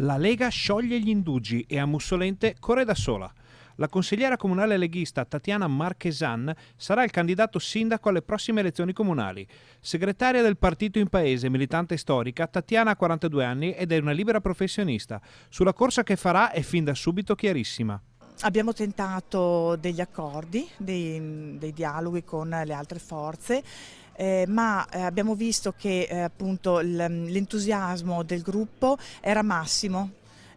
La Lega scioglie gli indugi e a Mussolente corre da sola. La consigliera comunale leghista Tatiana Marchesan sarà il candidato sindaco alle prossime elezioni comunali. Segretaria del partito in paese, militante storica, Tatiana ha 42 anni ed è una libera professionista. Sulla corsa che farà è fin da subito chiarissima. Abbiamo tentato degli accordi, dei dialoghi con le altre forze, ma abbiamo visto che appunto l'entusiasmo del gruppo era massimo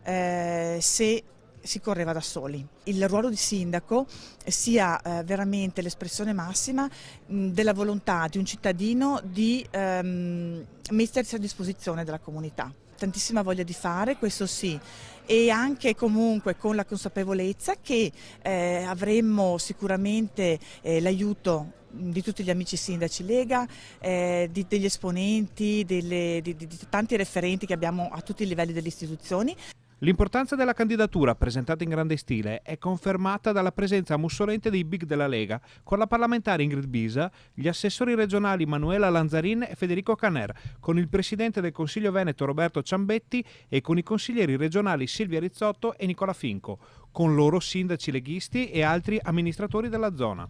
se si correva da soli. Il ruolo di sindaco sia veramente l'espressione massima della volontà di un cittadino di mettersi a disposizione della comunità. Tantissima voglia di fare, questo sì, e anche comunque con la consapevolezza che avremmo sicuramente l'aiuto di tutti gli amici sindaci Lega, degli esponenti, di tanti referenti che abbiamo a tutti i livelli delle istituzioni. L'importanza della candidatura, presentata in grande stile, è confermata dalla presenza a Mussolente dei big della Lega, con la parlamentare Ingrid Bisa, gli assessori regionali Manuela Lanzarin e Federico Caner, con il presidente del Consiglio Veneto Roberto Ciambetti e con i consiglieri regionali Silvia Rizzotto e Nicola Finco, con loro sindaci leghisti e altri amministratori della zona.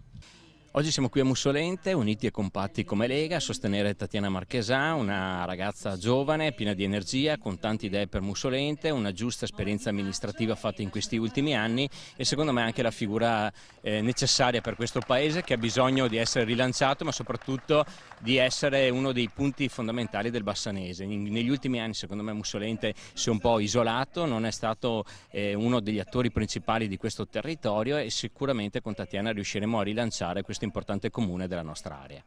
Oggi siamo qui a Mussolente, uniti e compatti come Lega, a sostenere Tatiana Marchesan, una ragazza giovane, piena di energia, con tante idee per Mussolente, una giusta esperienza amministrativa fatta in questi ultimi anni e secondo me anche la figura necessaria per questo paese, che ha bisogno di essere rilanciato, ma soprattutto di essere uno dei punti fondamentali del Bassanese. Negli ultimi anni secondo me Mussolente si è un po' isolato, non è stato uno degli attori principali di questo territorio e sicuramente con Tatiana riusciremo a rilanciare questo importante comune della nostra area.